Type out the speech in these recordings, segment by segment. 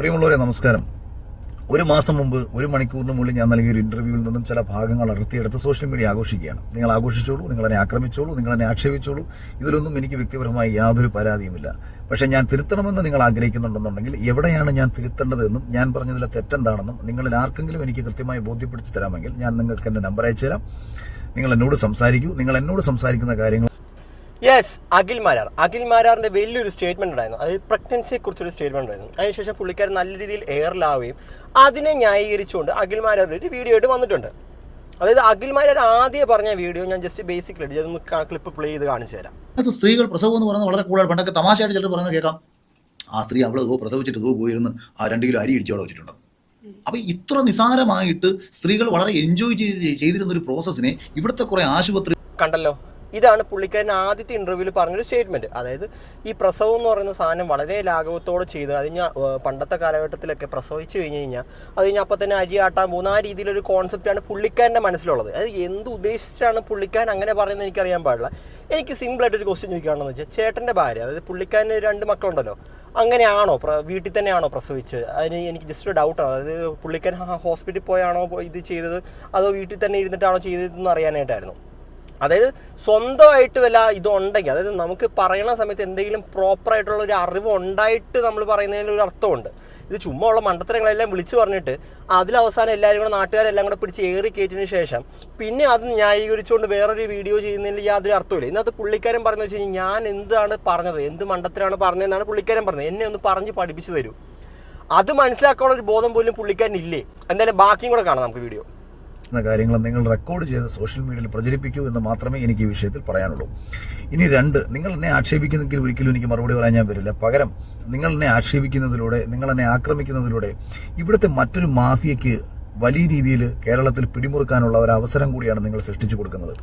പ്രിയമുള്ളവരെ നമസ്കാരം. ഒരു മാസം മുമ്പ് 1 മണിക്കൂറിനുള്ളിൽ ഞാൻ നൽകിയ ഒരു ഇന്റർവ്യൂവിൽ നിന്നും ചില ഭാഗങ്ങൾ അടർത്തിയെടുത്ത് സോഷ്യൽ മീഡിയ ആഘോഷിക്കുകയാണ്. നിങ്ങൾ ആഘോഷിച്ചോളൂ, നിങ്ങൾ എന്നെ ആക്രമിച്ചോളൂ, നിങ്ങൾ എന്നെ ആക്ഷേപിച്ചോളൂ. ഇതിലൊന്നും എനിക്ക് വ്യക്തിപരമായി യാതൊരു പരാതിയുമില്ല. പക്ഷെ ഞാൻ തിരുത്തണമെന്ന് നിങ്ങൾ ആഗ്രഹിക്കുന്നുണ്ടെന്നുണ്ടെങ്കിൽ എവിടെയാണ് ഞാൻ തിരുത്തേണ്ടതെന്നും ഞാൻ പറഞ്ഞതിലെ തെറ്റെന്താണെന്നും നിങ്ങളിൽ ആർക്കെങ്കിലും എനിക്ക് കൃത്യമായി ബോധ്യപ്പെടുത്തി തരാമെങ്കിൽ ഞാൻ നിങ്ങൾക്ക് എന്റെ നമ്പർ അയച്ചു തരാം. നിങ്ങൾ എന്നോട് സംസാരിക്കൂ. നിങ്ങൾ എന്നോട് സംസാരിക്കുന്ന കാര്യങ്ങൾ അഖിൽ മാരാറിന്റെ വലിയൊരു സ്റ്റേറ്റ്മെന്റ് ഉണ്ടായിരുന്നു. അത് പ്രഗ്നൻസിയെ കുറിച്ചൊരു സ്റ്റേറ്റ്മെന്റ് ഉണ്ടായിരുന്നു. അതിനുശേഷം പുള്ളിക്കാരൻ നല്ല രീതിയിൽ എയറിലാവുകയും അതിനെ ന്യായീകരിച്ചുകൊണ്ട് അഖിൽ മാരാർ ഒരു വീഡിയോ ആയിട്ട് വന്നിട്ടുണ്ട്. അതായത് അഖിൽ മാരാർ ആദ്യം പറഞ്ഞ വീഡിയോ ഞാൻ ജസ്റ്റ് ബേസിക്കലി ഒന്ന് ക്ലിപ്പ് പ്ലേ ചെയ്ത് കാണിച്ചു തരാം. അത് സ്ത്രീകൾ പ്രസവം എന്ന് പറയുന്നത് വളരെ കൂടുതൽ പണ്ടൊക്കെ തമാശയായിട്ട് ചിലർ പറയുന്നത് കേൾക്കാം. ആ സ്ത്രീ അവള് പ്രസവിച്ചിട്ട് പോയിരുന്ന് ആ 2 കിലോ അരി ഇടിച്ചോടെ വെച്ചിട്ടുണ്ട്. അപ്പൊ ഇത്ര നിസാരമായിട്ട് സ്ത്രീകൾ വളരെ എൻജോയ് ചെയ്തിരുന്ന ഒരു പ്രോസസ്സിനെ ഇവിടുത്തെ കുറെ ആശുപത്രി കണ്ടല്ലോ. ഇതാണ് പുള്ളിക്കാരൻ ആദ്യത്തെ ഇന്റർവ്യൂവിൽ പറഞ്ഞൊരു സ്റ്റേറ്റ്മെന്റ്. അതായത് ഈ പ്രസവം എന്ന് പറയുന്ന സാധനം വളരെ ലാഘവത്തോടെ ചെയ്ത് അത് ഞാൻ പണ്ടത്തെ കാലഘട്ടത്തിലൊക്കെ പ്രസവിച്ച് കഴിഞ്ഞ് കഴിഞ്ഞാൽ അത് കഴിഞ്ഞാൽ അപ്പം തന്നെ അരി ആട്ടാൻ പോകുന്ന ആ രീതിയിലൊരു കോൺസെപ്റ്റാണ് പുള്ളിക്കാരൻ്റെ മനസ്സിലുള്ളത്. അത് എന്ത് ഉദ്ദേശിച്ചിട്ടാണ് പുള്ളിക്കാരൻ അങ്ങനെ പറയുന്നത് എനിക്കറിയാൻ പാടില്ല. എനിക്ക് സിമ്പിളായിട്ടൊരു ക്വസ്റ്റ്യൻ ചോദിക്കുകയാണെന്ന് വെച്ചാൽ, ചേട്ടൻ്റെ ഭാര്യ, അതായത് പുള്ളിക്കാരന് 2 മക്കളുണ്ടല്ലോ, അങ്ങനെയാണോ വീട്ടിൽ തന്നെയാണോ പ്രസവിച്ചത്? അതിന് എനിക്ക് ജസ്റ്റ് ഒരു ഡൗട്ടാണ്. അതായത് പുള്ളിക്കാരൻ ഹോസ്പിറ്റലിൽ പോയാണോ ഇത് ചെയ്തത് അതോ വീട്ടിൽ തന്നെ ഇരുന്നിട്ടാണോ ചെയ്തതെന്ന് അറിയാനായിട്ടായിരുന്നു. അതായത് സ്വന്തമായിട്ട് വല്ല ഇതുണ്ടെങ്കിൽ, അതായത് നമുക്ക് പറയുന്ന സമയത്ത് എന്തെങ്കിലും പ്രോപ്പറായിട്ടുള്ള ഒരു അറിവ് ഉണ്ടായിട്ട് നമ്മൾ പറയുന്നതിന് ഒരു അർത്ഥമുണ്ട്. ഇത് ചുമ്മാ ഉള്ള മണ്ടത്തരങ്ങളെല്ലാം വിളിച്ചു പറഞ്ഞിട്ട് അതിലവസാനം എല്ലാവരും കൂടെ നാട്ടുകാരെല്ലാം കൂടെ പിടിച്ച് ഏറി കയറ്റിയതിന് ശേഷം പിന്നെ അത് ന്യായീകരിച്ചുകൊണ്ട് വേറൊരു വീഡിയോ ചെയ്യുന്നതിൽ യാതൊരു അർത്ഥമില്ല. ഇന്നത്തെ പുള്ളിക്കാരൻ പറഞ്ഞതെന്ന് വെച്ച് കഴിഞ്ഞാൽ ഞാൻ എന്താണ് പറഞ്ഞത്, എന്ത് മണ്ടത്തരമാണ് പറഞ്ഞതെന്നാണ് പുള്ളിക്കാരൻ പറഞ്ഞത്. എന്നെ ഒന്ന് പറഞ്ഞ് പഠിപ്പിച്ചു തരൂ. അത് മനസ്സിലാക്കാനുള്ള ഒരു ബോധം പോലും പുള്ളിക്കാരൻ ഇല്ലേ? എന്തായാലും ബാക്കിയും കൂടെ കാണാം നമുക്ക് വീഡിയോ. കാര്യങ്ങൾ നിങ്ങൾ റെക്കോർഡ് ചെയ്ത് സോഷ്യൽ മീഡിയയിൽ പ്രചരിപ്പിക്കൂ എന്ന് മാത്രമേ എനിക്ക് ഈ വിഷയത്തിൽ പറയാനുള്ളൂ. ഇനി 2, നിങ്ങൾ എന്നെ ആക്ഷേപിക്കുന്നെങ്കിൽ ഒരിക്കലും എനിക്ക് മറുപടി പറയാൻ ഞാൻ വരില്ല. പകരം നിങ്ങൾ എന്നെ ആക്ഷേപിക്കുന്നതിലൂടെ, നിങ്ങൾ എന്നെ ആക്രമിക്കുന്നതിലൂടെ ഇവിടുത്തെ മറ്റൊരു മാഫിയയ്ക്ക് വലിയ രീതിയിൽ കേരളത്തിൽ പിടിമുറുക്കാനുള്ള ഒരു അവസരം കൂടിയാണ് നിങ്ങൾ സൃഷ്ടിച്ചു കൊടുക്കുന്നത്.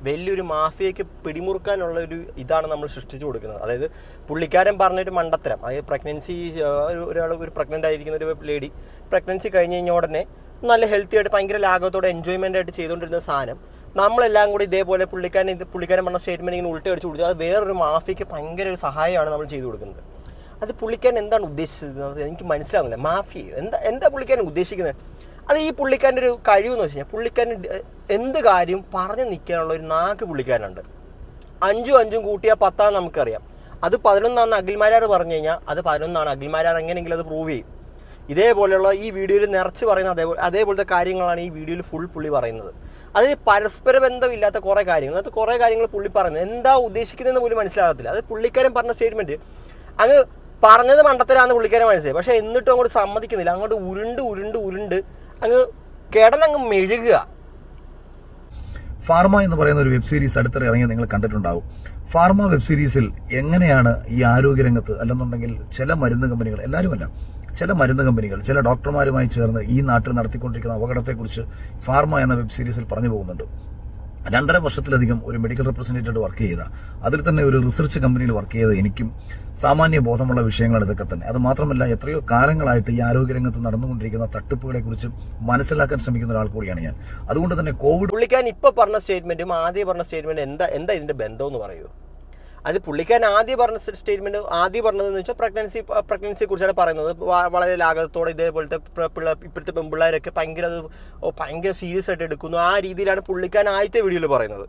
വലിയൊരു മാഫിയയ്ക്ക് പിടിമുറുക്കാനുള്ള ഒരു ഇതാണ് നമ്മൾ സൃഷ്ടിച്ചു കൊടുക്കുന്നത്. അതായത് പുള്ളിക്കാരൻ പറഞ്ഞൊരു മണ്ടത്തരം, അതായത് പ്രഗ്നൻസി, ഒരു പ്രഗ്നൻ്റ് ആയിരിക്കുന്ന ഒരു ലേഡി പ്രഗ്നൻസി കഴിഞ്ഞ് കഴിഞ്ഞ ഉടനെ നല്ല ഹെൽത്തി ആയിട്ട് ഭയങ്കര ലാഘവത്തോടെ എൻജോയ്മെൻ്റ് ആയിട്ട് ചെയ്തുകൊണ്ടിരുന്ന സാധനം നമ്മളെല്ലാം കൂടി ഇതേപോലെ പുള്ളിക്കാരൻ പറഞ്ഞ സ്റ്റേറ്റ്മെൻറ്റ് ഇങ്ങനെ ഉൾട്ടി അടിച്ചു കൊടുത്തു. അത് വേറൊരു മാഫിയയ്ക്ക് ഭയങ്കര ഒരു സഹായമാണ് നമ്മൾ ചെയ്തു കൊടുക്കുന്നത്. അത് പുള്ളിക്കാരൻ എന്താണ് ഉദ്ദേശിച്ചത് എനിക്ക് മനസ്സിലാകുന്നില്ല. മാഫിയ എന്താ പുള്ളിക്കാരൻ ഉദ്ദേശിക്കുന്നത്? അത് ഈ പുള്ളിക്കാരൻ്റെ ഒരു കഴിവെന്ന് വെച്ച് കഴിഞ്ഞാൽ പുള്ളിക്കാരൻ എന്ത് കാര്യം പറഞ്ഞു നിൽക്കാനുള്ള ഒരു നാക്ക് പുള്ളിക്കാരനുണ്ട്. 5 കൂട്ടിയാൽ 10 നമുക്കറിയാം. അത് 11 അഖിൽ മാരാർ പറഞ്ഞു കഴിഞ്ഞാൽ അത് 11. അഖിൽ മാരാർ എങ്ങനെയെങ്കിലും അത് പ്രൂവ് ചെയ്യും. ഇതേപോലെയുള്ള ഈ വീഡിയോയിൽ നിറച്ച് പറയുന്ന അതേപോലത്തെ കാര്യങ്ങളാണ് ഈ വീഡിയോയിൽ ഫുൾ പുള്ളി പറയുന്നത്. അത് പരസ്പര ബന്ധമില്ലാത്ത കുറേ കാര്യങ്ങൾ, അത് കുറേ കാര്യങ്ങൾ പുള്ളി പറയുന്നത് എന്താ ഉദ്ദേശിക്കുന്നതെന്ന് പോലും മനസ്സിലാകത്തില്ല. അത് പുള്ളിക്കാരൻ പറഞ്ഞ സ്റ്റേറ്റ്മെൻറ്റ് അങ്ങ് പറഞ്ഞത് മണ്ടത്തരാന്ന് പുള്ളിക്കാരൻ മനസ്സിലായി. പക്ഷേ എന്നിട്ടും അങ്ങോട്ട് സമ്മതിക്കുന്നില്ല. അങ്ങോട്ട് ഉരുണ്ട് അങ്ങ് കിടന്നങ്ങ് മെഴുകുക. ഫാർമ എന്ന് പറയുന്ന ഒരു വെബ് സീരീസ് അടുത്തിടെ ഇറങ്ങി നിങ്ങൾ കണ്ടിട്ടുണ്ടാവും. ഫാർമ വെബ് സീരീസിൽ എങ്ങനെയാണ് ഈ ആരോഗ്യരംഗത്ത്, അല്ലെന്നുണ്ടെങ്കിൽ ചില മരുന്ന് കമ്പനികൾ, എല്ലാവരുമല്ല, ചില മരുന്ന് കമ്പനികൾ ചില ഡോക്ടർമാരുമായി ചേർന്ന് ഈ നാട്ടിൽ നടത്തിക്കൊണ്ടിരിക്കുന്ന അപകടത്തെക്കുറിച്ച് ഫാർമ എന്ന വെബ് സീരീസിൽ പറഞ്ഞു പോകുന്നുണ്ട്. 2.5 വർഷത്തിലധികം ഒരു മെഡിക്കൽ റെപ്രസെന്റേറ്റീവ് വർക്ക് ചെയ്ത, അതിൽ തന്നെ ഒരു റിസർച്ച് കമ്പനിയിൽ വർക്ക് ചെയ്ത എനിക്കും സാമാന്യ ബോധമുള്ള വിഷയങ്ങളാണ് ഇതൊക്കെ തന്നെ. അത് മാത്രമല്ല, എത്രയോ കാലങ്ങളായിട്ട് ഈ ആരോഗ്യരംഗത്ത് നടന്നുകൊണ്ടിരിക്കുന്ന തട്ടിപ്പുകളെ കുറിച്ച് മനസ്സിലാക്കാൻ ശ്രമിക്കുന്ന ഒരാൾ കൂടിയാണ് ഞാൻ. അതുകൊണ്ട് തന്നെ പുള്ളിക്കാരൻ ഇപ്പൊ പറഞ്ഞ സ്റ്റേറ്റ്മെന്റും ആദ്യം പറഞ്ഞ സ്റ്റേറ്റ്മെന്റ് എന്താ ഇതിന്റെ ബന്ധം എന്ന് പറയൂ? അത് പുള്ളിക്കാരൻ ആദ്യം പറഞ്ഞതെന്ന് വെച്ചാൽ പ്രഗ്നൻസിയെ കുറിച്ചാണ് പറയുന്നത്. വളരെ ലാഘവത്തോടെ ഇതേപോലത്തെ ഇപ്പോഴത്തെ പെൺപിള്ളേരൊക്കെ ഭയങ്കര സീരിയസ് ആയിട്ട് എടുക്കുന്നു. ആ രീതിയിലാണ് പുള്ളിക്കാരൻ ആദ്യത്തെ വീഡിയോയിൽ പറയുന്നത്.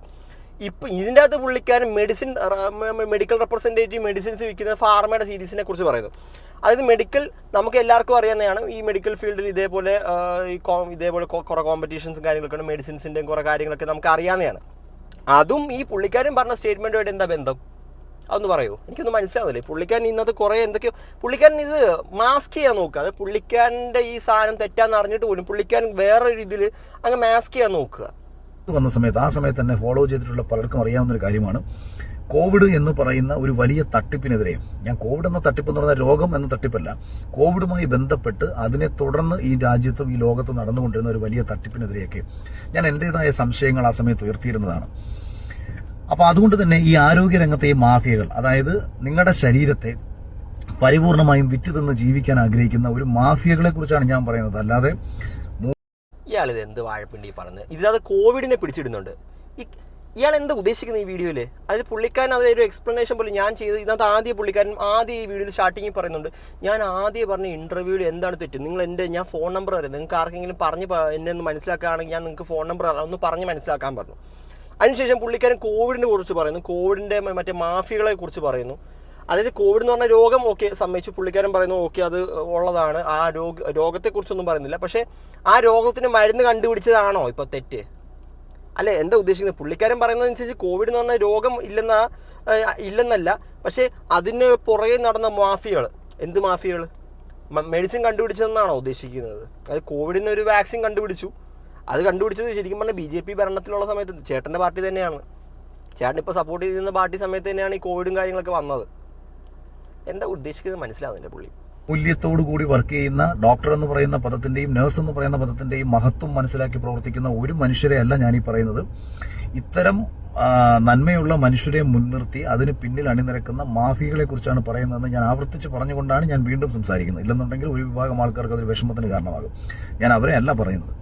ഇപ്പം ഇതിൻ്റെ അകത്ത് പുള്ളിക്കാരൻ മെഡിക്കൽ റെപ്രസെൻറ്റേറ്റീവ് മെഡിസിൻസ് വിൽക്കുന്ന ഫാർമയുടെ സീരീസിനെ കുറിച്ച് പറയുന്നു. അതായത് നമുക്ക് എല്ലാവർക്കും അറിയാവുന്നതാണ്, ഈ മെഡിക്കൽ ഫീൽഡിൽ ഇതേപോലെ കുറേ കോമ്പറ്റീഷൻസും കാര്യങ്ങളൊക്കെ ഉണ്ട്. മെഡിസിൻസിൻ്റെയും കുറേ കാര്യങ്ങളൊക്കെ നമുക്ക് അറിയാവുന്നതാണ്. അതും ഈ പുള്ളിക്കാരൻ പറഞ്ഞ സ്റ്റേറ്റ്മെൻറ്റുമായിട്ട് എന്താ ബന്ധം? അതൊന്ന് പറയൂ, എനിക്കൊന്നും മനസ്സിലാവുന്നില്ലേ. പുള്ളിക്കാരൻ ഇന്നത്തെ കുറേ എന്തൊക്കെയോ പുള്ളിക്കാരൻ ഇത് മാസ്ക് ചെയ്യാൻ നോക്കുക. അത് പുള്ളിക്കാരൻ്റെ ഈ സാധനം തെറ്റാന്ന് അറിഞ്ഞിട്ട് പോലും പുള്ളിക്കാരൻ വേറൊരു രീതിയിൽ അങ്ങ് മാസ്ക് ചെയ്യാൻ നോക്കുക. വന്ന സമയത്ത് ആ സമയത്ത് തന്നെ ഫോളോ ചെയ്തിട്ടുള്ള പലർക്കും അറിയാവുന്ന ഒരു കാര്യമാണ്, കോവിഡ് എന്ന് പറയുന്ന ഒരു വലിയ തട്ടിപ്പിനെതിരെ, ഞാൻ കോവിഡ് എന്ന തട്ടിപ്പ് എന്ന് പറഞ്ഞാൽ രോഗം എന്ന തട്ടിപ്പല്ല, കോവിഡുമായി ബന്ധപ്പെട്ട് അതിനെ തുടർന്ന് ഈ രാജ്യത്തും ഈ ലോകത്തും നടന്നുകൊണ്ടിരുന്ന ഒരു വലിയ തട്ടിപ്പിനെതിരെയൊക്കെ ഞാൻ എൻ്റെതായ സംശയങ്ങൾ ആ സമയത്ത് ഉയർത്തിയിരുന്നതാണ്. അപ്പോൾ അതുകൊണ്ട് തന്നെ ഈ ആരോഗ്യരംഗത്തെ ഈ മാഫിയകൾ, അതായത് നിങ്ങളുടെ ശരീരത്തെ പരിപൂർണമായും വിറ്റ് തിന്ന് ജീവിക്കാൻ ആഗ്രഹിക്കുന്ന ഒരു മാഫിയകളെ കുറിച്ചാണ് ഞാൻ പറയുന്നത്. അല്ലാതെ ഇയാളിത് എന്ത് വാഴപ്പിണ്ടി പറഞ്ഞ് ഇതിനകത്ത് കോവിഡിനെ പിടിച്ചിടുന്നുണ്ട്. ഇയാൾ എന്താ ഉദ്ദേശിക്കുന്നത് ഈ വീഡിയോയിൽ? അതായത് പുള്ളിക്കാരൻ അതൊരു എക്സ്പ്ലനേഷൻ പോലും ഞാൻ ചെയ്ത് ഇതിനകത്ത് ആദ്യം ഈ വീഡിയോയിൽ സ്റ്റാർട്ടിങ്ങിൽ പറയുന്നുണ്ട്, ഞാൻ ആദ്യം പറഞ്ഞ ഇൻ്റർവ്യൂവിൽ എന്താണ് തെറ്റ്, ഞാൻ ഫോൺ നമ്പർ തരാം, നിങ്ങൾക്ക് ആർക്കെങ്കിലും എന്നെ ഒന്ന് മനസ്സിലാക്കുകയാണെങ്കിൽ ഞാൻ നിങ്ങൾക്ക് ഫോൺ നമ്പർ ഒന്ന് പറഞ്ഞ് മനസ്സിലാക്കാൻ പറഞ്ഞു. അതിനുശേഷം പുള്ളിക്കാരൻ കോവിഡിനെ കുറിച്ച് പറയുന്നു, കോവിഡിൻ്റെ മറ്റേ മാഫിയകളെ കുറിച്ച് പറയുന്നു. അതായത് കോവിഡ് എന്ന് പറഞ്ഞ രോഗം സമ്മതിച്ചു, പുള്ളിക്കാരൻ പറയുന്നു അത് ഉള്ളതാണ്, ആ രോഗത്തെക്കുറിച്ചൊന്നും പറയുന്നില്ല. പക്ഷേ ആ രോഗത്തിന് മരുന്ന് കണ്ടുപിടിച്ചതാണോ ഇപ്പോൾ തെറ്റ്? അല്ലേ, എന്താ ഉദ്ദേശിക്കുന്നത്? പുള്ളിക്കാരൻ പറയുന്നതനുസരിച്ച് കോവിഡ് എന്ന് പറഞ്ഞ രോഗം ഇല്ലെന്നല്ല, പക്ഷേ അതിന് പുറകെ നടന്ന മാഫിയകൾ, എന്ത് മാഫിയകൾ? മെഡിസിൻ കണ്ടുപിടിച്ചതെന്നാണോ ഉദ്ദേശിക്കുന്നത്? അത് കോവിഡിന് ഒരു വാക്സിൻ കണ്ടുപിടിച്ചു, അത് കണ്ടുപിടിച്ചത് ശരിക്കും പറഞ്ഞാൽ BJP ഭരണത്തിലുള്ള സമയത്ത് ചേട്ടൻ്റെ പാർട്ടി തന്നെയാണ്. ചേട്ടൻ ഇപ്പോൾ സപ്പോർട്ട് ചെയ്യുന്ന പാർട്ടി സമയത്ത് തന്നെയാണ് ഈ കോവിഡും കാര്യങ്ങളൊക്കെ വന്നത്. എന്താ ഉദ്ദേശിക്കുന്നത് മനസ്സിലാവുന്നില്ല പുള്ളി. മൂല്യത്തോടു കൂടി വർക്ക് ചെയ്യുന്ന ഡോക്ടർ എന്ന് പറയുന്ന പദത്തിന്റെയും നഴ്സ് എന്ന് പറയുന്ന പദത്തിന്റെയും മഹത്വം മനസ്സിലാക്കി പ്രവർത്തിക്കുന്ന ഒരു മനുഷ്യരെ അല്ല ഞാനീ പറയുന്നത്. ഇത്തരം നന്മയുള്ള മനുഷ്യരെ മുൻനിർത്തി അതിന് പിന്നിൽ അണിനിരക്കുന്ന മാഫിയകളെ കുറിച്ചാണ് പറയുന്നതെന്ന് ഞാൻ ആവർത്തിച്ച് പറഞ്ഞുകൊണ്ടാണ് ഞാൻ വീണ്ടും സംസാരിക്കുന്നത്. ഇല്ലെന്നുണ്ടെങ്കിൽ ഒരു വിഭാഗം ആൾക്കാർക്ക് അതൊരു വിഷമത്തിന് കാരണമാകും. ഞാൻ അവരെ അല്ല പറയുന്നത്.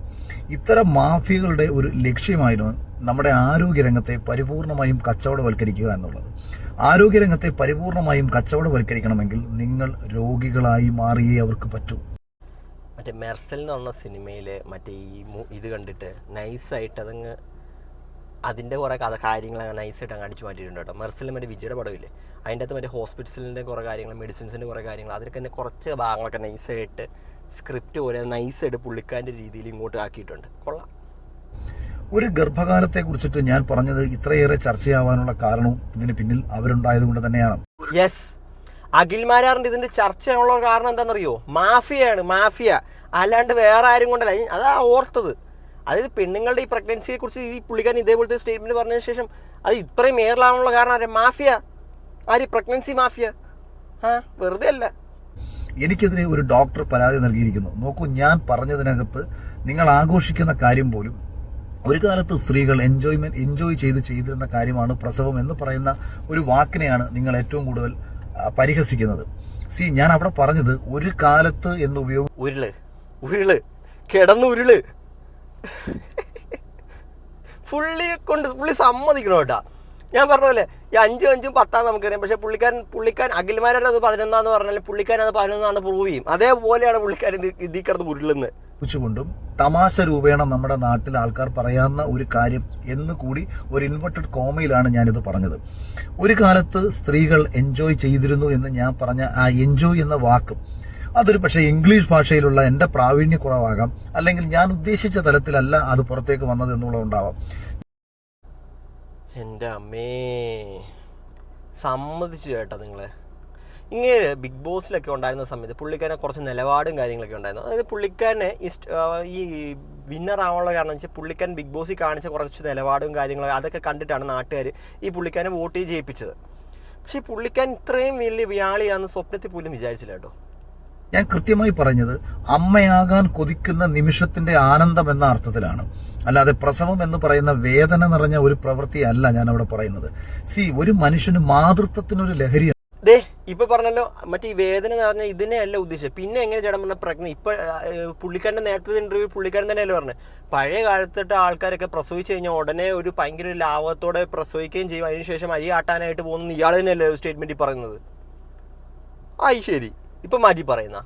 ഇത്തരം മാഫിയകളുടെ ഒരു ലക്ഷ്യമായിരുന്നു നമ്മുടെ ആരോഗ്യരംഗത്തെ പരിപൂർണമായും കച്ചവടവൽക്കരിക്കുക എന്നുള്ളത്. ആരോഗ്യരംഗത്തെ പരിപൂർണമായും കച്ചവടവൽക്കരിക്കണമെങ്കിൽ നിങ്ങൾ രോഗികളായി മാറിയേ അവർക്ക് പറ്റൂ. മറ്റേ മെർസൽ എന്ന് പറഞ്ഞ സിനിമയിൽ മറ്റേ ഇത് കണ്ടിട്ട് നൈസായിട്ട് അതിൻ്റെ കുറേ കാര്യങ്ങൾ നൈസായിട്ട് അങ്ങ് അടിച്ചു മാറ്റിയിട്ടുണ്ട് കേട്ടോ. മെർസൽ മറ്റേ വിജയുടെ പടമില്ലേ, അതിൻ്റെ അകത്ത് മറ്റേ ഹോസ്പിറ്റലിൻ്റെ കുറേ കാര്യങ്ങൾ, മെഡിസിൻസിൻ്റെ കുറേ കാര്യങ്ങൾ, അതിലൊക്കെ തന്നെ കുറച്ച് ഭാഗങ്ങളൊക്കെ നൈസായിട്ട് സ്ക്രിപ്റ്റ് പോലെ നൈസായിട്ട് പുള്ളിക്കാരൻ്റെ രീതിയിൽ ഇങ്ങോട്ട് ആക്കിയിട്ടുണ്ട്. കൊള്ളാം. ഒരു ഗർഭകാലത്തെ കുറിച്ചിട്ട് ഞാൻ പറഞ്ഞത് ഇത്രയേറെ ചർച്ചയാവാനുള്ള കാരണവും ഇതിന് പിന്നിൽ അവരുണ്ടായതുകൊണ്ട് തന്നെയാണ്. യെസ്, അഖിൽമാരാറിൻ്റെ ഇതിൻ്റെ ചർച്ചയുള്ള കാരണം എന്താണെന്നറിയോ? മാഫിയയാണ്, മാഫിയ, അല്ലാണ്ട് വേറെ ആരും കൊണ്ടല്ല. അതാ ഓർത്തത്. അതായത് പെണ്ണുങ്ങളുടെ ഈ പ്രഗ്നൻസിയെ കുറിച്ച് ഈ പുള്ളിക്കാരൻ ഇതേപോലത്തെ സ്റ്റേറ്റ്മെന്റ് പറഞ്ഞതിന് ശേഷം അത് ഇത്രയും ഏറലാണുള്ള കാരണം ആരെ? മാഫിയ. Pregnancy mafia. വെറുതെ അല്ല. എനിക്കെതിരെ ഒരു ഡോക്ടർ പരാതി നൽകിയിരിക്കുന്നു. നോക്കൂ, ഞാൻ പറഞ്ഞതിനകത്ത് നിങ്ങൾ ആഘോഷിക്കുന്ന കാര്യം പോലും ഒരു കാലത്ത് സ്ത്രീകൾ എൻജോയ് ചെയ്തിരുന്ന കാര്യമാണ് പ്രസവം എന്ന് പറയുന്ന ഒരു വാക്കിനെയാണ് നിങ്ങൾ ഏറ്റവും കൂടുതൽ പരിഹസിക്കുന്നത്. ഞാൻ അവിടെ പറഞ്ഞത് ഒരു കാലത്ത് എന്ന് ഉരുള് കിടന്നുരുള് പുള്ളി സമ്മതിക്കണം കേട്ടാ. ഞാൻ പറഞ്ഞ പോലെ ഈ 5 10 നമുക്കറിയാം. പക്ഷെ പുള്ളിക്കാരൻ അഖിൽമാരുടെ അത് 11 പറഞ്ഞാൽ പുള്ളിക്കാരൻ അത് 11 പ്രൂവ് ചെയ്യും. അതേപോലെയാണ് പുള്ളിക്കാരൻ ഇതിൽ കിടന്ന് ഉരുളുന്നത്. കൊണ്ടും തമാശ രൂപേണ നമ്മുടെ നാട്ടിൽ ആൾക്കാർ പറയാവുന്ന ഒരു കാര്യം എന്ന് കൂടി ഒരു ഇൻവെർട്ടഡ് കോമയിലാണ് ഞാനിത് പറഞ്ഞത്. ഒരു കാലത്ത് സ്ത്രീകൾ എൻജോയ് ചെയ്തിരുന്നു എന്ന് ഞാൻ പറഞ്ഞ ആ എൻജോയ് എന്ന വാക്കും അതൊരു പക്ഷേ ഇംഗ്ലീഷ് ഭാഷയിലുള്ള എൻ്റെ പ്രാവീണ്യക്കുറവാകാം, അല്ലെങ്കിൽ ഞാൻ ഉദ്ദേശിച്ച തലത്തിലല്ല അത് പുറത്തേക്ക് വന്നത് എന്നുള്ളതുണ്ടാവാം. എൻ്റെ അമ്മേ, സമ്മതിച്ചു കേട്ടോ നിങ്ങളെ. ഇങ്ങനെ ബിഗ് ബോസിലൊക്കെ ഉണ്ടായിരുന്ന സമയത്ത് പുള്ളിക്കാരനെ കുറച്ച് നിലപാടും കാര്യങ്ങളൊക്കെ ഉണ്ടായിരുന്നു. അതായത് പുള്ളിക്കാരനെ ഈ വിന്നർ ആവാനുള്ള കാരണം വെച്ചാൽ പുള്ളിക്കാരൻ ബിഗ് ബോസിൽ കാണിച്ച കുറച്ച് നിലപാടും കാര്യങ്ങളും അതൊക്കെ കണ്ടിട്ടാണ് നാട്ടുകാർ ഈ പുള്ളിക്കാരനെ വോട്ട് ചെയ്യിപ്പിച്ചത്. പക്ഷേ ഈ പുള്ളിക്കാരൻ ഇത്രയും വലിയ വ്യാളിയാണെന്ന് സ്വപ്നത്തിൽ പോലും വിചാരിച്ചില്ല കേട്ടോ. ഞാൻ കൃത്യമായി പറഞ്ഞത് അമ്മയാകാൻ കൊതിക്കുന്ന നിമിഷത്തിന്റെ ആനന്ദം എന്ന അർത്ഥത്തിലാണ്, അല്ലാതെ പ്രസവം എന്ന് പറയുന്ന വേദന നിറഞ്ഞ ഒരു പ്രവൃത്തിയല്ല ഞാൻ അവിടെ പറയുന്നത്. ഒരു മനുഷ്യന് മാതൃത്വത്തിനൊരു ലഹരിയാണ്. ഇപ്പൊ പറഞ്ഞല്ലോ മറ്റേ ഈ വേദന നിറഞ്ഞ ഇതിനെ അല്ല ഉദ്ദേശിച്ചത്. പിന്നെ എങ്ങനെ ചേട്ടൻ പറഞ്ഞ പ്രഗ്നന്റ് ഇപ്പൊ പുള്ളിക്കാരൻ്റെ നേരത്തെ ഇന്റർവ്യൂ പുള്ളിക്കാരൻ തന്നെയല്ലേ പറഞ്ഞത്, പഴയ കാലത്തിട്ട് ആൾക്കാരൊക്കെ പ്രസവിച്ചു കഴിഞ്ഞാൽ ഉടനെ ഒരു ഭയങ്കര ലാഭത്തോടെ പ്രസവിക്കുകയും ചെയ്യും, അതിനുശേഷം അരി ആട്ടാനായിട്ട് പോകുന്ന ഇയാൾ തന്നെയല്ലേ സ്റ്റേറ്റ്മെന്റിൽ പറയുന്നത്. ശരി, ഇപ്പം മാറ്റി പറയുന്ന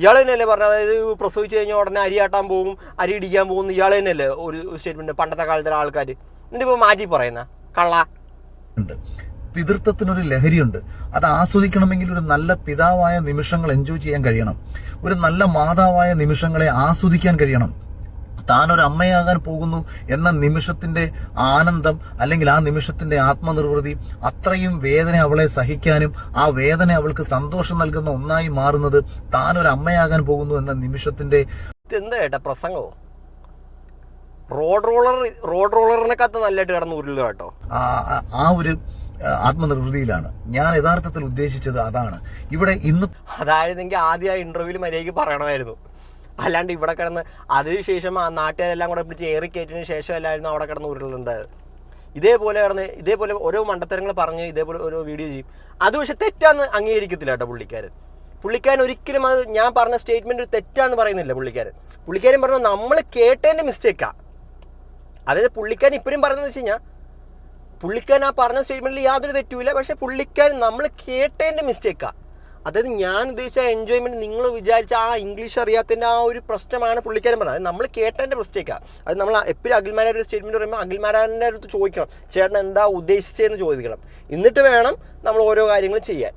ഇയാൾ തന്നെയല്ലേ പറഞ്ഞത്. അതായത് പ്രസവിച്ച് കഴിഞ്ഞാൽ ഉടനെ അരി ആട്ടാൻ പോകും, അരി ഇടിക്കാൻ പോകുന്ന ഇയാൾ തന്നെയല്ലേ ഒരു സ്റ്റേറ്റ്മെന്റ് പണ്ടത്തെ കാലത്തിലെ ആൾക്കാർ. എന്നിട്ട് ഇപ്പോൾ മാറ്റി പറയുന്ന കള്ള. പിതൃത്വത്തിനൊരു ലഹരിയുണ്ട്. അത് ആസ്വദിക്കണമെങ്കിൽ ഒരു നല്ല പിതാവായ നിമിഷങ്ങൾ എൻജോയ് ചെയ്യാൻ കഴിയണം, ഒരു നല്ല മാതാവായ നിമിഷങ്ങളെ ആസ്വദിക്കാൻ കഴിയണം. താനൊരു അമ്മയാകാൻ പോകുന്നു എന്ന നിമിഷത്തിന്റെ ആനന്ദം, അല്ലെങ്കിൽ ആ നിമിഷത്തിന്റെ ആത്മനിർവൃതി, അത്രയും വേദന അവളെ സഹിക്കാനും ആ വേദന അവൾക്ക് സന്തോഷം നൽകുന്ന ഒന്നായി മാറുന്നത് താനൊരു അമ്മയാകാൻ പോകുന്നു എന്ന നിമിഷത്തിന്റെ. എന്താ ഏട്ടാ പ്രസംഗമോ? റോഡ് റോളറിനെക്കാത്ത നല്ലതായിട്ട് കിടന്ന് ഉരുളുക കേട്ടോ. ആ ഒരു ആത്മനിർവൃതിയിലാണ് ഞാൻ യഥാർത്ഥത്തിൽ ഉദ്ദേശിച്ചത്. അതാണ് ഇവിടെ ഇന്ന്. അതായിരുന്നെങ്കിൽ ആദ്യം ആ ഇന്റർവ്യൂവിൽ മര്യാദയ്ക്ക് പറയണമായിരുന്നു. അല്ലാണ്ട് ഇവിടെ കിടന്ന് അതിനുശേഷം ആ നാട്ടുകാരെല്ലാം കൂടെ പിടിച്ച് ഏറിക്കയറ്റിന് ശേഷം അല്ലായിരുന്നു അവിടെ കിടന്ന് ഉരുളുണ്ടായത്. ഇതേപോലെ ഓരോ മണ്ടത്തരങ്ങൾ പറഞ്ഞ് ഇതേപോലെ ഓരോ വീഡിയോ ചെയ്യും. അത് പക്ഷെ തെറ്റാന്ന് അംഗീകരിക്കത്തില്ല കേട്ടോ പുള്ളിക്കാരൻ ഒരിക്കലും അത് ഞാൻ പറഞ്ഞ സ്റ്റേറ്റ്മെന്റ് തെറ്റാന്ന് പറയുന്നില്ല. പുള്ളിക്കാരൻ പറഞ്ഞത് നമ്മൾ കേട്ടതിൻ്റെ മിസ്റ്റേക്കാണ്. അതായത് പുള്ളിക്കാരൻ ഇപ്പോഴും പറയുന്നത് വെച്ച് കഴിഞ്ഞാൽ പുള്ളിക്കാരൻ ആ പറഞ്ഞ സ്റ്റേറ്റ്മെൻറ്റിൽ യാതൊരു തെറ്റുമില്ല. പക്ഷേ പുള്ളിക്കാരൻ നമ്മൾ കേട്ടതിൻ്റെ മിസ്റ്റേക്കാണ്. അതായത് ഞാൻ ഉദ്ദേശിച്ച എൻജോയ്മെൻറ്റ് നിങ്ങൾ വിചാരിച്ച ആ ഇംഗ്ലീഷ് അറിയാത്തതിൻ്റെ ആ ഒരു പ്രശ്നമാണ് പുള്ളിക്കാരൻ പറഞ്ഞത്. അത് നമ്മൾ കേട്ടതിൻ്റെ മിസ്റ്റേക്കാണ്. അത് നമ്മൾ എപ്പോഴും അഖിൽമാരാർ ഒരു സ്റ്റേറ്റ്മെൻറ്റ് പറയുമ്പോൾ അഖിൽമാരാറിൻ്റെ അടുത്ത് ചോദിക്കണം, ചേട്ടൻ എന്താ ഉദ്ദേശിച്ചതെന്ന് ചോദിക്കണം. എന്നിട്ട് വേണം നമ്മൾ ഓരോ കാര്യങ്ങളും ചെയ്യാൻ.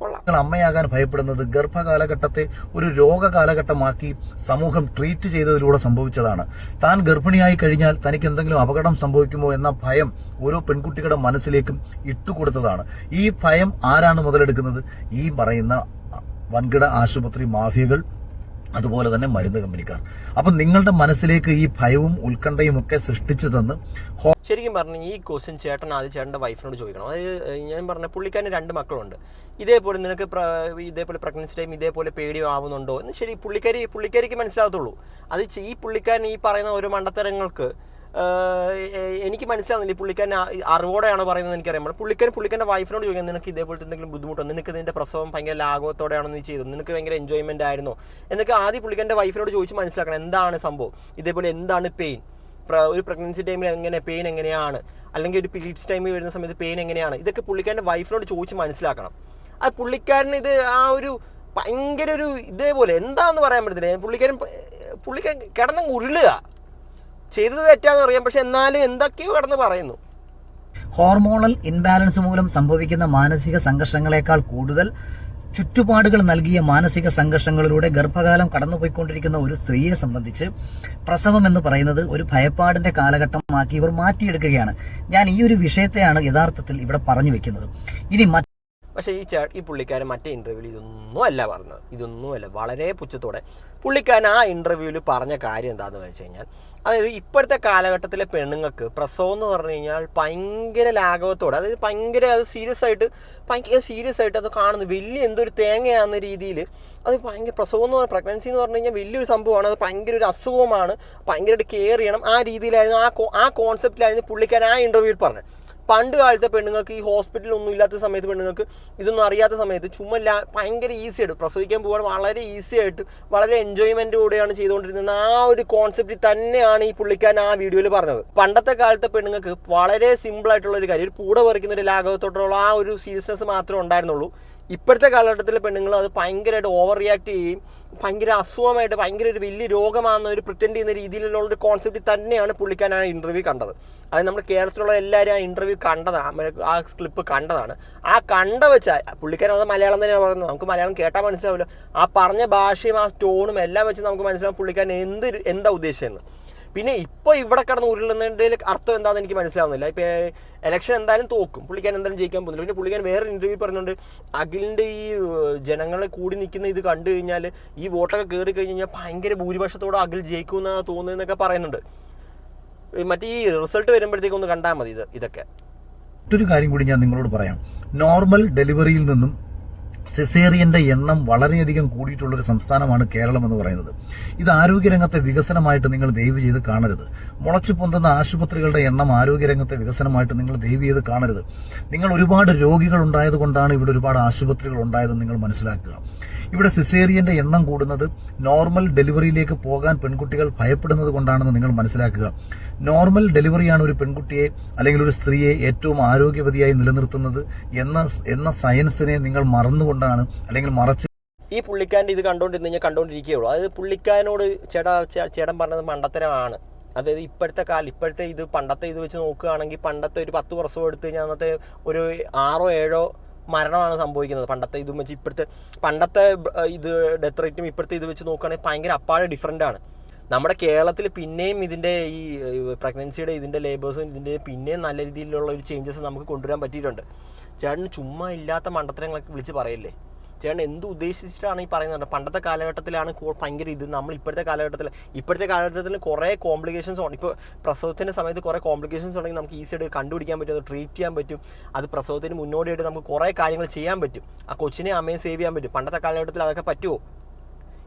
കൊള്ളാം. അമ്മയാകാൻ ഭയപ്പെടുന്നത് ഗർഭകാലഘട്ടത്തെ ഒരു രോഗകാലഘട്ടമാക്കി സമൂഹം ട്രീറ്റ് ചെയ്തതിലൂടെ സംഭവിച്ചതാണ്. താൻ ഗർഭിണിയായി കഴിഞ്ഞാൽ തനിക്ക് എന്തെങ്കിലും അപകടം സംഭവിക്കുമോ എന്ന ഭയം ഓരോ പെൺകുട്ടികളുടെ മനസ്സിലേക്കും ഇട്ടുകൊടുത്തതാണ്. ഈ ഭയം ആരാണ് മുതലെടുക്കുന്നത്? ഈ പറയുന്ന വൻകിട ആശുപത്രി മാഫിയകൾ, അതുപോലെ തന്നെ മരുന്ന് കമ്പനിക്കാർ. അപ്പം നിങ്ങളുടെ മനസ്സിലേക്ക് ഈ ഭയവും ഉത്കണ്ഠയും ഒക്കെ സൃഷ്ടിച്ചു തന്ന് ശരിക്കും പറഞ്ഞു ഈ ക്വസ്റ്റ്യൻ ചേട്ടൻ ആദ്യം ചേട്ടൻ്റെ വൈഫിനോട് ചോദിക്കണം. അതായത് ഞാൻ പറഞ്ഞ പുള്ളിക്കാരന് 2 മക്കളുണ്ട്. ഇതേപോലെ നിനക്ക് ഇതേപോലെ പ്രഗ്നൻസി ടൈം ഇതേപോലെ പേടിയാവുന്നുണ്ടോ എന്ന് ശരി പുള്ളിക്കാരിക്ക് മനസ്സിലാകത്തുള്ളൂ. അത് ഈ പുള്ളിക്കാരൻ ഈ പറയുന്ന ഓരോ മണ്ടത്തരങ്ങൾക്ക് എനിക്ക് മനസ്സിലാവുന്നില്ല. ഈ പുള്ളിക്കാരൻ അറിവോടെയാണ് പറയുന്നത് എനിക്കറിയാം. പുള്ളിക്കാരൻ്റെ വൈഫിനോട് ചോദിക്കാം, നിനക്ക് ഇതേപോലത്തെ എന്തെങ്കിലും ബുദ്ധിമുട്ടോ, നിനക്ക് ഇതിൻ്റെ പ്രസവം ഭയങ്കര ലാഘവത്തോടെയാണോ നീ ചെയ്തത്, നിനക്ക് ഭയങ്കര എൻജോയ്മെൻ്റ് ആയിരുന്നോ എന്നൊക്കെ ആദ്യം പുള്ളിക്കാരൻ്റെ വൈഫിനോട് ചോദിച്ച് മനസ്സിലാക്കണം. എന്താണ് സംഭവം, ഇതേപോലെ എന്താണ് പെയിൻ, ഒരു പ്രഗ്നൻസി ടൈമിൽ എങ്ങനെ പെയിൻ എങ്ങനെയാണ്, അല്ലെങ്കിൽ ഒരു പീരീഡ്സ് ടൈമിൽ വരുന്ന സമയത്ത് പെയിൻ എങ്ങനെയാണ്, ഇതൊക്കെ പുള്ളിക്കാരൻ്റെ വൈഫിനോട് ചോദിച്ച് മനസ്സിലാക്കണം. അത് പുള്ളിക്കാരന് ഇത് ആ ഒരു ഭയങ്കര ഒരു ഇതേപോലെ എന്താണെന്ന് പറയാൻ പറ്റത്തില്ല. പുള്ളിക്കാരൻ കിടന്ന് ഉരുളുക, ചെയ്തത് തെറ്റാന്ന് അറിയാം, പക്ഷെ എന്നാലും എന്തൊക്കെയോ കിടന്ന് പറയുന്നു. ഹോർമോണൽ ഇൻബാലൻസ് മൂലം സംഭവിക്കുന്ന മാനസിക സംഘർഷങ്ങളെക്കാൾ കൂടുതൽ ചുറ്റുപാടുകൾ നൽകിയ മാനസിക സംഘർഷങ്ങളിലൂടെ ഗർഭകാലം കടന്നുപോയിക്കൊണ്ടിരിക്കുന്ന ഒരു സ്ത്രീയെ സംബന്ധിച്ച് പ്രസവം എന്ന് പറയുന്നത് ഒരു ഭയപ്പാടിന്റെ കാലഘട്ടമാക്കി ഇവർ മാറ്റിയെടുക്കുകയാണ്. ഞാൻ ഈ ഒരു വിഷയത്തെയാണ് യഥാർത്ഥത്തിൽ ഇവിടെ പറഞ്ഞു വെക്കുന്നത്. ഇനി പക്ഷേ ഈ പുള്ളിക്കാരൻ മറ്റേ ഇൻ്റർവ്യൂവിൽ ഇതൊന്നുമല്ല വളരെ പുച്ഛത്തോടെ പുള്ളിക്കാരൻ ആ ഇൻ്റർവ്യൂവിൽ പറഞ്ഞ കാര്യം എന്താണെന്ന് വെച്ച് കഴിഞ്ഞാൽ, അതായത് ഇപ്പോഴത്തെ കാലഘട്ടത്തിലെ പെണ്ണുങ്ങൾക്ക് പ്രസവം എന്ന് പറഞ്ഞു കഴിഞ്ഞാൽ ഭയങ്കര ലാഘവത്തോടെ, അതായത് അത് ഭയങ്കര സീരിയസ് ആയിട്ട് അത് കാണുന്നു. വലിയ എന്തൊരു തേങ്ങയാകുന്ന രീതിയിൽ അത് ഭയങ്കര പ്രസവം എന്ന് പറഞ്ഞാൽ പ്രഗ്നൻസി എന്ന് പറഞ്ഞു കഴിഞ്ഞാൽ വലിയൊരു സംഭവമാണ്, അത് ഭയങ്കര ഒരു അസുഖമാണ്, ഭയങ്കരമായിട്ട് കെയർ ചെയ്യണം, ആ രീതിയിലായിരുന്നു ആ കോൺസെപ്റ്റിലായിരുന്നു പുള്ളിക്കാരൻ ആ ഇൻ്റർവ്യൂവിൽ പറഞ്ഞത്. പണ്ട് കാലത്തെ പെണ്ണുങ്ങൾക്ക് ഈ ഹോസ്പിറ്റലൊന്നും ഇല്ലാത്ത സമയത്ത് പെണ്ണുങ്ങൾക്ക് ഇതൊന്നും അറിയാത്ത സമയത്ത് ചുമ്മാ ഭയങ്കര ഈസി ആയിട്ട് പ്രസവിക്കാൻ പോകാൻ വളരെ ഈസി ആയിട്ട് വളരെ എൻജോയ്മെൻറ്റോടെയാണ് ചെയ്തുകൊണ്ടിരുന്നത്. ആ ഒരു കോൺസെപ്റ്റ് തന്നെയാണ് ഈ പുള്ളിക്കാരൻ ആ വീഡിയോയിൽ പറഞ്ഞത്. പണ്ടത്തെ കാലത്തെ പെണ്ണുങ്ങൾക്ക് വളരെ സിമ്പിളായിട്ടുള്ള ഒരു കാര്യം, ഒരു പൂട പറിക്കുന്ന ഒരു ലാഘവത്തോട്ടുള്ള ആ ഒരു സീരിയസ്നെസ് മാത്രമേ ഉണ്ടായിരുന്നുള്ളൂ. ഇപ്പോഴത്തെ കാലഘട്ടത്തിലെ പെണ്ണുങ്ങൾ അത് ഭയങ്കരമായിട്ട് ഓവർ റിയാക്ട് ചെയ്യുകയും ഭയങ്കര അസുഖമായിട്ട് ഭയങ്കര ഒരു വലിയ രോഗമാണെന്ന് ഒരു പ്രിറ്റൻഡ് ചെയ്യുന്ന രീതിയിലുള്ള ഒരു കോൺസെപ്റ്റ് തന്നെയാണ് പുള്ളിക്കാരൻ ആ ഇൻ്റർവ്യൂ കണ്ടത്. അത് നമ്മുടെ കേരളത്തിലുള്ള എല്ലാവരും ആ ഇൻ്റർവ്യൂ കണ്ടതാണ്, ആ ക്ലിപ്പ് കണ്ടതാണ്. ആ വെച്ചാൽ പുള്ളിക്കാരൻ അത് മലയാളം തന്നെയാണ് പറയുന്നത്, നമുക്ക് മലയാളം കേട്ടാൽ മനസ്സിലാവില്ല. ആ പറഞ്ഞ ഭാഷയും ആ ടോണും എല്ലാം വെച്ച് നമുക്ക് മനസ്സിലാവും പുള്ളിക്കാരൻ എന്താ ഉദ്ദേശിച്ചതെന്ന്. പിന്നെ ഇപ്പോൾ ഇവിടെ കിടന്ന് ഉരുളുന്നതിൻ്റെ അർത്ഥം എന്താണെന്ന് എനിക്ക് മനസ്സിലാവുന്നില്ല. ഇപ്പോൾ ഇലക്ഷൻ എന്തായാലും തോക്കും, പുള്ളിക്കാരൻ എന്തായാലും ജയിക്കാൻ പോകുന്നില്ല. പിന്നെ പുള്ളിക്കാരൻ വേറൊരു ഇൻ്റർവ്യൂ പറഞ്ഞുകൊണ്ട് അഖിലിൻ്റെ ഈ ജനങ്ങളെ കൂടി നിൽക്കുന്ന ഇത് കണ്ടു കഴിഞ്ഞാൽ ഈ വോട്ടൊക്കെ കയറി കഴിഞ്ഞ് കഴിഞ്ഞാൽ ഭയങ്കര ഭൂരിപക്ഷത്തോടെ അഖിൽ ജയിക്കുമെന്നാണ് തോന്നുന്നതെന്നൊക്കെ പറയുന്നുണ്ട്. മറ്റേ ഈ റിസൾട്ട് വരുമ്പോഴത്തേക്കും ഒന്ന് കണ്ടാൽ മതി ഇതൊക്കെ. മറ്റൊരു കാര്യം കൂടി ഞാൻ നിങ്ങളോട് പറയാം. നോർമൽ ഡെലിവറിയിൽ നിന്നും സിസേറിയന്റെ എണ്ണം വളരെയധികം കൂടിയിട്ടുള്ളൊരു സംസ്ഥാനമാണ് കേരളം എന്ന് പറയുന്നത്. ഇത് ആരോഗ്യരംഗത്തെ വികസനമായിട്ട് നിങ്ങൾ ദയവ് ചെയ്ത് കാണരുത്. മുളച്ചു പൊന്തുന്ന ആശുപത്രികളുടെ എണ്ണം ആരോഗ്യരംഗത്തെ വികസനമായിട്ട് നിങ്ങൾ ദയവ് ചെയ്ത് കാണരുത്. നിങ്ങൾ ഒരുപാട് രോഗികൾ ഉണ്ടായത് കൊണ്ടാണ് ഇവിടെ ഒരുപാട് ആശുപത്രികൾ ഉണ്ടായതെന്ന് നിങ്ങൾ മനസ്സിലാക്കുക. ഇവിടെ സിസേറിയന്റെ എണ്ണം കൂടുന്നത് നോർമൽ ഡെലിവറിയിലേക്ക് പോകാൻ പെൺകുട്ടികൾ ഭയപ്പെടുന്നത് കൊണ്ടാണെന്ന് നിങ്ങൾ മനസ്സിലാക്കുക. നോർമൽ ഡെലിവറിയാണ് ഒരു പെൺകുട്ടിയെ അല്ലെങ്കിൽ ഒരു സ്ത്രീയെ ഏറ്റവും ആരോഗ്യവതിയായി നിലനിർത്തുന്നത് എന്ന സയൻസിനെ നിങ്ങൾ മറന്നുകൊണ്ടാണ് അല്ലെങ്കിൽ മറച്ച് ഈ പുള്ളിക്കാരൻ്റെ ഇത് കണ്ടുകൊണ്ടിരിക്കുകയുള്ളൂ. അതായത് പുള്ളിക്കാരനോട് ചേട്ടൻ പറഞ്ഞത് മണ്ടത്തരമാണ്. അതായത് ഇപ്പോഴത്തെ ഇത് പണ്ടത്തെ ഇത് വെച്ച് നോക്കുകയാണെങ്കിൽ പണ്ടത്തെ ഒരു 10 പ്രസവം എടുത്തു കഴിഞ്ഞാൽ അന്നത്തെ ഒരു 6 7 മരണമാണ് സംഭവിക്കുന്നത്. പണ്ടത്തെ ഇതും വെച്ച് പണ്ടത്തെ ഇത് ഡെത്ത് റേറ്റും ഇപ്പോഴത്തെ ഇത് വെച്ച് നോക്കുകയാണെങ്കിൽ ഭയങ്കര അപ്പാടെ ഡിഫറൻ്റാണ്. നമ്മുടെ കേരളത്തിൽ പിന്നെയും ഇതിൻ്റെ ഈ പ്രഗ്നൻസിയുടെ ഇതിൻ്റെ ലേബേഴ്സും ഇതിൻ്റെ പിന്നെയും നല്ല രീതിയിലുള്ള ഒരു ചേഞ്ചസ് നമുക്ക് കൊണ്ടുവരാൻ പറ്റിയിട്ടുണ്ട്. ചേട്ടന് ചുമ്മാ ഇല്ലാത്ത മണ്ടത്തരങ്ങളൊക്കെ വിളിച്ച് പറയില്ലേ. ചേട്ടൻ എന്ത് ഉദ്ദേശിച്ചിട്ടാണ് ഈ പറയുന്നത്? പണ്ടത്തെ കാലഘട്ടത്തിലാണ് ഭയങ്കര ഇത്, നമ്മൾ ഇപ്പോഴത്തെ കാലഘട്ടത്തിൽ കുറേ കോംപ്ലിക്കേഷൻസ് ഉണ്ട്. ഇപ്പോൾ പ്രസവത്തിൻ്റെ സമയത്ത് കുറേ കോംപ്ലിക്കേഷൻസ് ഉണ്ടെങ്കിൽ നമുക്ക് ഈസിയായിട്ട് കണ്ടുപിടിക്കാൻ പറ്റും, അത് ട്രീറ്റ് ചെയ്യാൻ പറ്റും. അത് പ്രസവത്തിന് മുന്നോടിയായിട്ട് നമുക്ക് കുറേ കാര്യങ്ങൾ ചെയ്യാൻ പറ്റും. ആ കൊച്ചിനെ അമ്മയെ സേവ് ചെയ്യാൻ പറ്റും. പണ്ടത്തെ കാലഘട്ടത്തിൽ അതൊക്കെ പറ്റുമോ?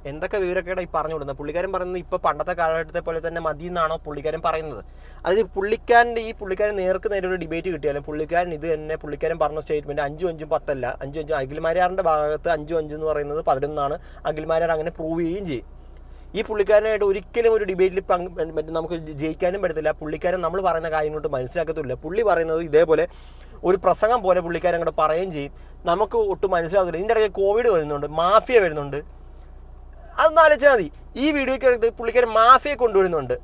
എന്തൊക്കെ വിവരക്കേടാണ് ഈ പറഞ്ഞു കൊടുക്കുന്നത്? പുള്ളിക്കാരൻ പറയുന്നത് ഇപ്പോൾ പണ്ടത്തെ കാലഘട്ടത്തെ പോലെ തന്നെ മതി എന്നാണോ പുള്ളിക്കാരൻ പറയുന്നത്? അതായത് പുള്ളിക്കാരൻ നേർക്ക് നേരെ ഒരു ഡിബേറ്റ് കിട്ടിയാലും പുള്ളിക്കാരൻ ഇത് തന്നെ പുള്ളിക്കാരൻ പറഞ്ഞ സ്റ്റേറ്റ്മെൻറ്റ് 5 5 10 അല്ല, 5 5 അഖിൽമാരാറിൻ്റെ ഭാഗത്ത് 5 5 എന്ന് പറയുന്നത് 11 അഖിൽമാരാർ അങ്ങനെ പ്രൂവ് ചെയ്യുകയും ചെയ്യും. ഈ പുള്ളിക്കാരനായിട്ട് ഒരിക്കലും ഒരു ഡിബേറ്റിൽ നമുക്ക് ജയിക്കാനും പറ്റത്തില്ല. പുള്ളിക്കാരൻ നമ്മൾ പറയുന്ന കാര്യങ്ങളോട്ട് മനസ്സിലാക്കത്തില്ല. പുള്ളി പറയുന്നത് ഇതേപോലെ ഒരു പ്രസംഗം പോലെ പുള്ളിക്കാരൻ അങ്ങോട്ട് പറയുകയും ചെയ്യും, നമുക്ക് ഒട്ടും മനസ്സിലാകത്തില്ല. ഇതിൻ്റെ ഇടയ്ക്ക് കോവിഡ് വരുന്നുണ്ട്, മാഫിയ വരുന്നുണ്ട്. അതൊന്ന് ആലോചിച്ചാൽ മതി. ഈ വീഡിയോയ്ക്ക് പുള്ളിക്കാരൻ മാഫിയെ കൊണ്ടുവരുന്നുണ്ട്.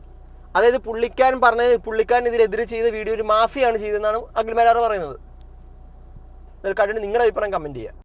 അതായത് പുള്ളിക്കാരൻ ഇതിനെതിരെ ചെയ്ത വീഡിയോ ഒരു മാഫിയാണ് ചെയ്തതെന്നാണ് അഖിൽ മാരാർ പറയുന്നത്. കണ്ടിട്ട് നിങ്ങളുടെ അഭിപ്രായം കമൻറ്റ് ചെയ്യുക.